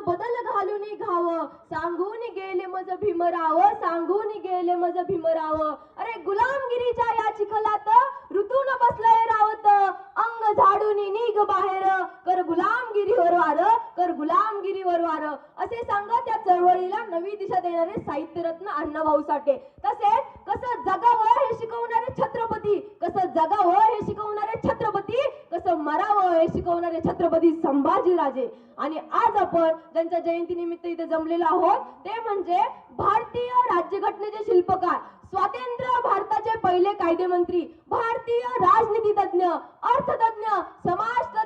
बदल घालून घाव सांगून गेले मज भीमराव सांगून गेले मज भीमराव अरे गुलामगिरीच्या या चिखलात ऋतून बसलंय रावत अंग झाडून निघ बाहेर कर गुलामगिरीवर वार कर गुलामगिरीवर वार असे सांगत त्या चळवळीला नवी दिशा देणारे साहित्यरत्न अण्णाभाऊ साठे. तसेच कसं जगावं हे शिकवणारे छत्रपती, कसं जगावं हे शिकवणारे छत्रपती, कसं मरावं हे शिकवणारे छत्रपती संभाजीराजे. आणि आज आपण ज्यांच्या जयंतीनिमित्त इथे जमलेलो आहोत ते म्हणजे भारतीय राज्यघटनेचे शिल्पकार, स्वातंत्र्य भारताचे पहिले कायदेमंत्री, भारतीय राजनीती तज्ञ, अर्थतज्ञ, समाज